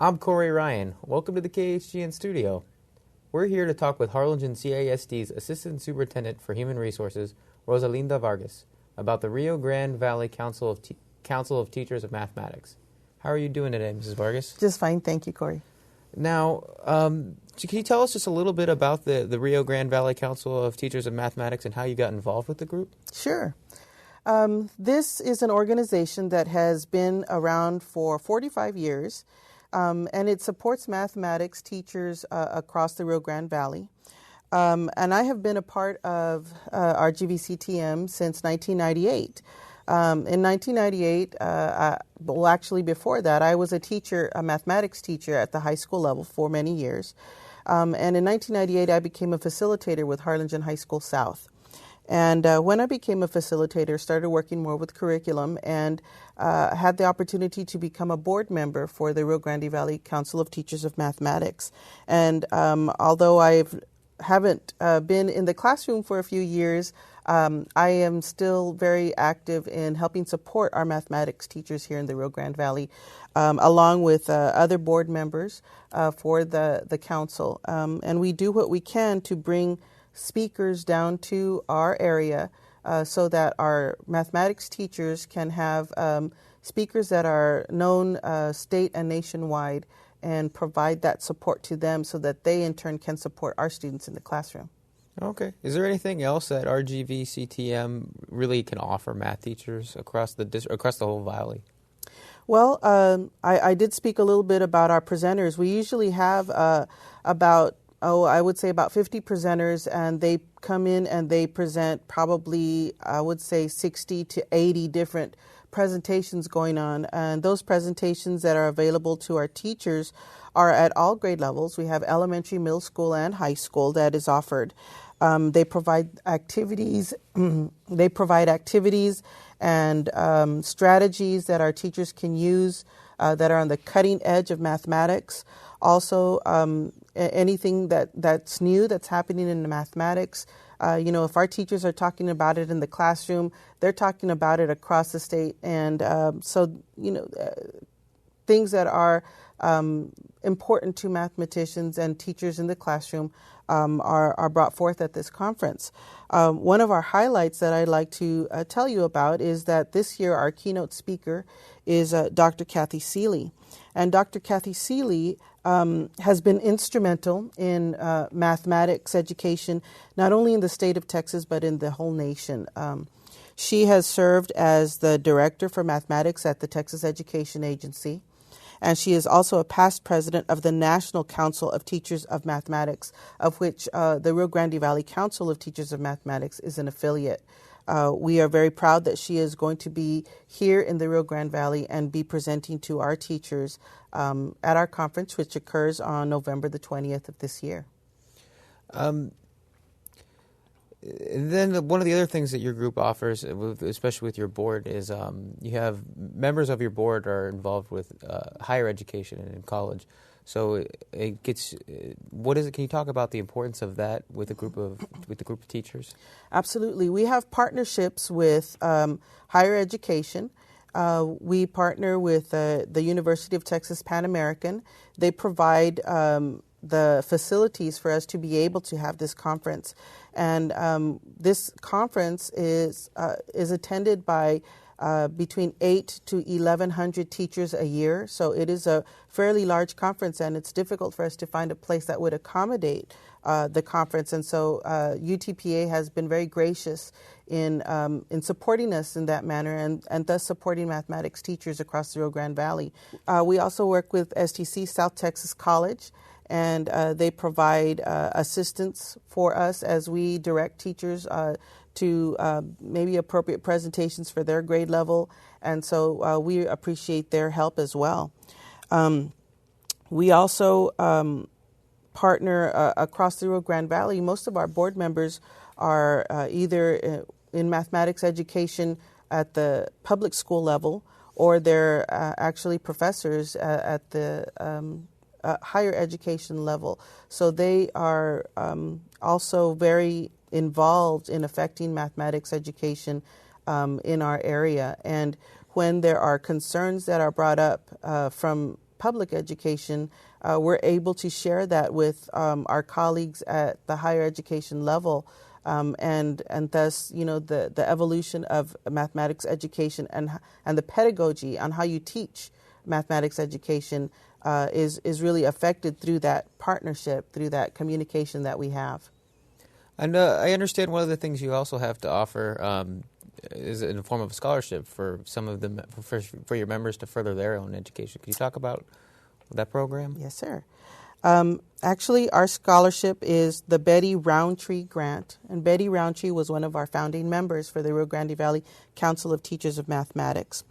I'm Corey Ryan. Welcome to the KHGN studio. We're here to talk with Harlingen CASD's Assistant Superintendent for Human Resources, Rosalinda Vargas, about the Rio Grande Valley Council of Teachers of Mathematics. How are you doing today, Mrs. Vargas? Just fine, thank you, Corey. Now, can you tell us just a little bit about the Rio Grande Valley Council of Teachers of Mathematics and how you got involved with the group? Sure. This is an organization that has been around for 45 years, and it supports mathematics teachers across the Rio Grande Valley. And I have been a part of RGVCTM since 1998. In 1998, well, actually before that, I was a mathematics teacher at the high school level for many years. And in 1998, I became a facilitator with Harlingen High School South. And when I became a facilitator, started working more with curriculum and had the opportunity to become a board member for the Rio Grande Valley Council of Teachers of Mathematics. And although I haven't been in the classroom for a few years, I am still very active in helping support our mathematics teachers here in the Rio Grande Valley, along with other board members for the council. And we do what we can to bring speakers down to our area so that our mathematics teachers can have speakers that are known state and nationwide and provide that support to them so that they in turn can support our students in the classroom. Okay. Is there anything else that RGVCTM really can offer math teachers across the whole valley? Well, I did speak a little bit about our presenters. We usually have I would say about 50 presenters, and they come in and they present probably, I would say, 60 to 80 different presentations going on. And those presentations that are available to our teachers are at all grade levels. We have elementary, middle school, and high school that is offered. They provide activities. They provide activities and strategies that our teachers can use that are on the cutting edge of mathematics. Also, anything that's new that's happening in the mathematics. If our teachers are talking about it in the classroom, they're talking about it across the state. And things that are important to mathematicians and teachers in the classroom are brought forth at this conference. One of our highlights that I'd like to tell you about is that this year our keynote speaker is Dr. Cathy Seeley. And Dr. Cathy Seeley has been instrumental in mathematics education, not only in the state of Texas, but in the whole nation. She has served as the director for mathematics at the Texas Education Agency, and she is also a past president of the National Council of Teachers of Mathematics, of which the Rio Grande Valley Council of Teachers of Mathematics is an affiliate. We are very proud that she is going to be here in the Rio Grande Valley and be presenting to our teachers at our conference, which occurs on November the 20th of this year. Then one of the other things that your group offers, especially with your board, is you have members of your board are involved with higher education and in college. So it gets. What is it? Can you talk about the importance of that with the group of teachers? Absolutely, we have partnerships with higher education. We partner with the University of Texas Pan American. They provide the facilities for us to be able to have this conference, and this conference is attended by between 8 to 1,100 teachers a year. So it is a fairly large conference, and it's difficult for us to find a place that would accommodate the conference. And so UTPA has been very gracious in supporting us in that manner, and thus supporting mathematics teachers across the Rio Grande Valley. We also work with STC, South Texas College, and they provide assistance for us as we direct teachers to maybe appropriate presentations for their grade level, and so we appreciate their help as well. We also partner across the Rio Grande Valley. Most of our board members are either in mathematics education at the public school level, or they're actually professors at the higher education level. So they are also very involved in affecting mathematics education in our area. And when there are concerns that are brought up from public education, we're able to share that with our colleagues at the higher education level, and thus, the evolution of mathematics education and the pedagogy on how you teach mathematics education is really affected through that partnership, through that communication that we have. And I understand one of the things you also have to offer is in the form of a scholarship for some of the for your members to further their own education. Can you talk about that program? Yes, sir. Actually, our scholarship is the Betty Roundtree Grant, and Betty Roundtree was one of our founding members for the Rio Grande Valley Council of Teachers of Mathematics.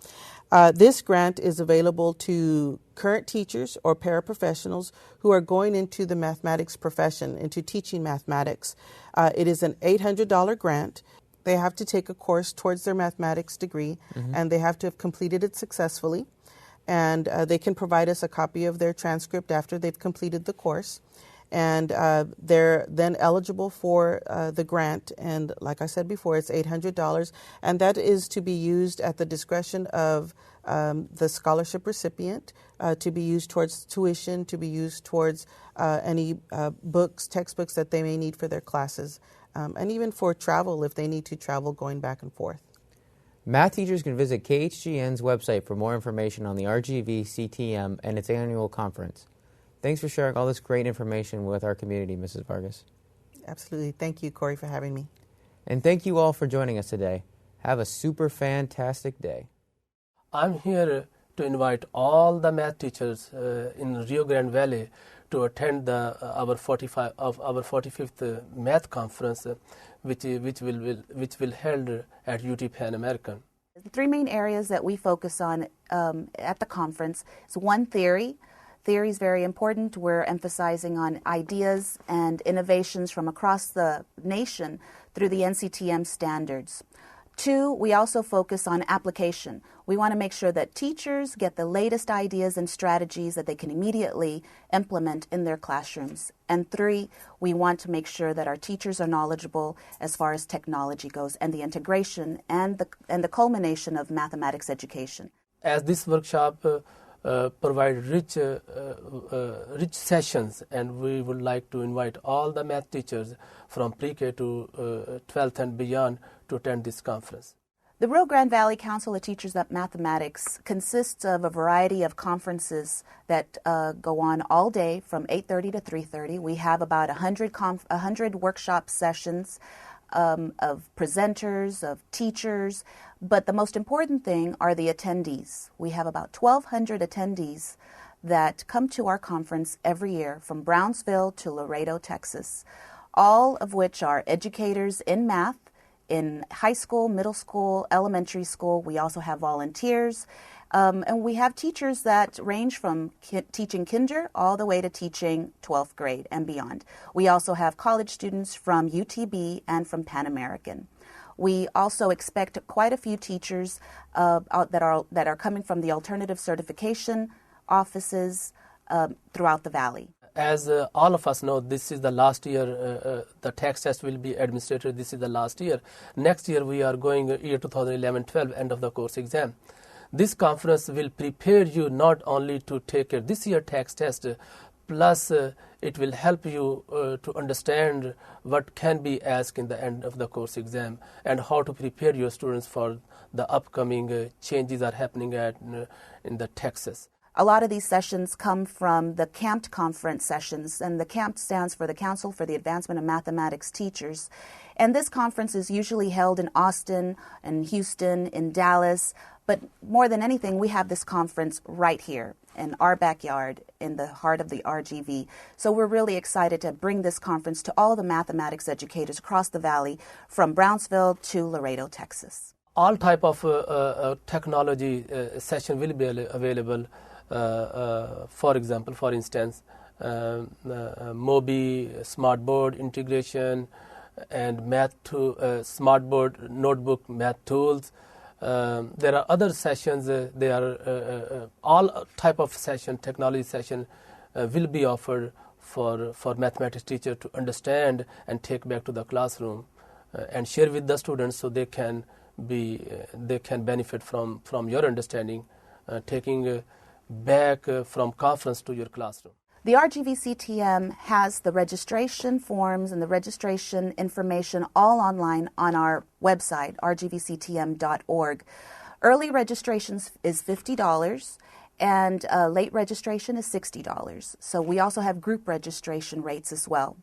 This grant is available to current teachers or paraprofessionals who are going into the mathematics profession, into teaching mathematics. It is an $800 grant. They have to take a course towards their mathematics degree, and they have to have completed it successfully. And they can provide us a copy of their transcript after they've completed the course. And they're then eligible for the grant. And like I said before, it's $800. And that is to be used at the discretion of the scholarship recipient, to be used towards tuition, to be used towards any books, textbooks that they may need for their classes, and even for travel if they need to travel going back and forth. Math teachers can visit KHGN's website for more information on the RGVCTM and its annual conference. Thanks for sharing all this great information with our community, Mrs. Vargas. Absolutely. Thank you, Corey, for having me. And thank you all for joining us today. Have a super fantastic day. I'm here to invite all the math teachers in Rio Grande Valley to attend our 45th math conference, which will held at UT Pan American. The three main areas that we focus on at the conference is one, theory. Theory is very important. We're emphasizing on ideas and innovations from across the nation through the NCTM standards. Two, we also focus on application. We want to make sure that teachers get the latest ideas and strategies that they can immediately implement in their classrooms. And three, we want to make sure that our teachers are knowledgeable as far as technology goes and the integration and the culmination of mathematics education. As this workshop provide rich sessions, and we would like to invite all the math teachers from pre-K to 12th and beyond to attend this conference. The Rio Grande Valley Council of Teachers of Mathematics consists of a variety of conferences that go on all day from 8:30 to 3:30. We have about 100 workshop sessions of presenters, of teachers, but the most important thing are the attendees. We have about 1,200 attendees that come to our conference every year from Brownsville to Laredo, Texas, all of which are educators in math, in high school, middle school, elementary school. We also have volunteers, and we have teachers that range from teaching kinder all the way to teaching 12th grade and beyond. We also have college students from UTB and from Pan American. We also expect quite a few teachers that are coming from the alternative certification offices throughout the valley. As all of us know, this is the last year, the tax test will be administered. This is the last year. Next year we are going year 2011-12, end of the course exam. This conference will prepare you not only to take this year tax test, plus it will help you to understand what can be asked in the end of the course exam and how to prepare your students for the upcoming changes are happening in the Texas. A lot of these sessions come from the CAMT conference sessions, and the CAMT stands for the Council for the Advancement of Mathematics Teachers. And this conference is usually held in Austin, in Houston, in Dallas, but more than anything, we have this conference right here in our backyard in the heart of the RGV. So we're really excited to bring this conference to all the mathematics educators across the valley from Brownsville to Laredo, Texas. All type of technology session will be available. For instance, Mobi, smartboard integration, and math to smartboard notebook math tools. There are other sessions. They are all type of session, technology session will be offered for mathematics teacher to understand and take back to the classroom and share with the students so they can benefit from your understanding, taking back from conference to your classroom. The RGVCTM has the registration forms and the registration information all online on our website, rgvctm.org. Early registration is $50 and late registration is $60. So we also have group registration rates as well.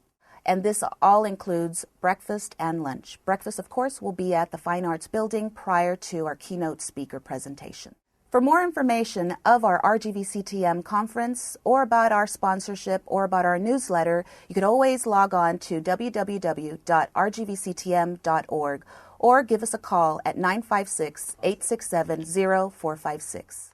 And this all includes breakfast and lunch. Breakfast, of course, will be at the Fine Arts Building prior to our keynote speaker presentation. For more information of our RGVCTM conference or about our sponsorship or about our newsletter, you can always log on to www.rgvctm.org or give us a call at 956-867-0456.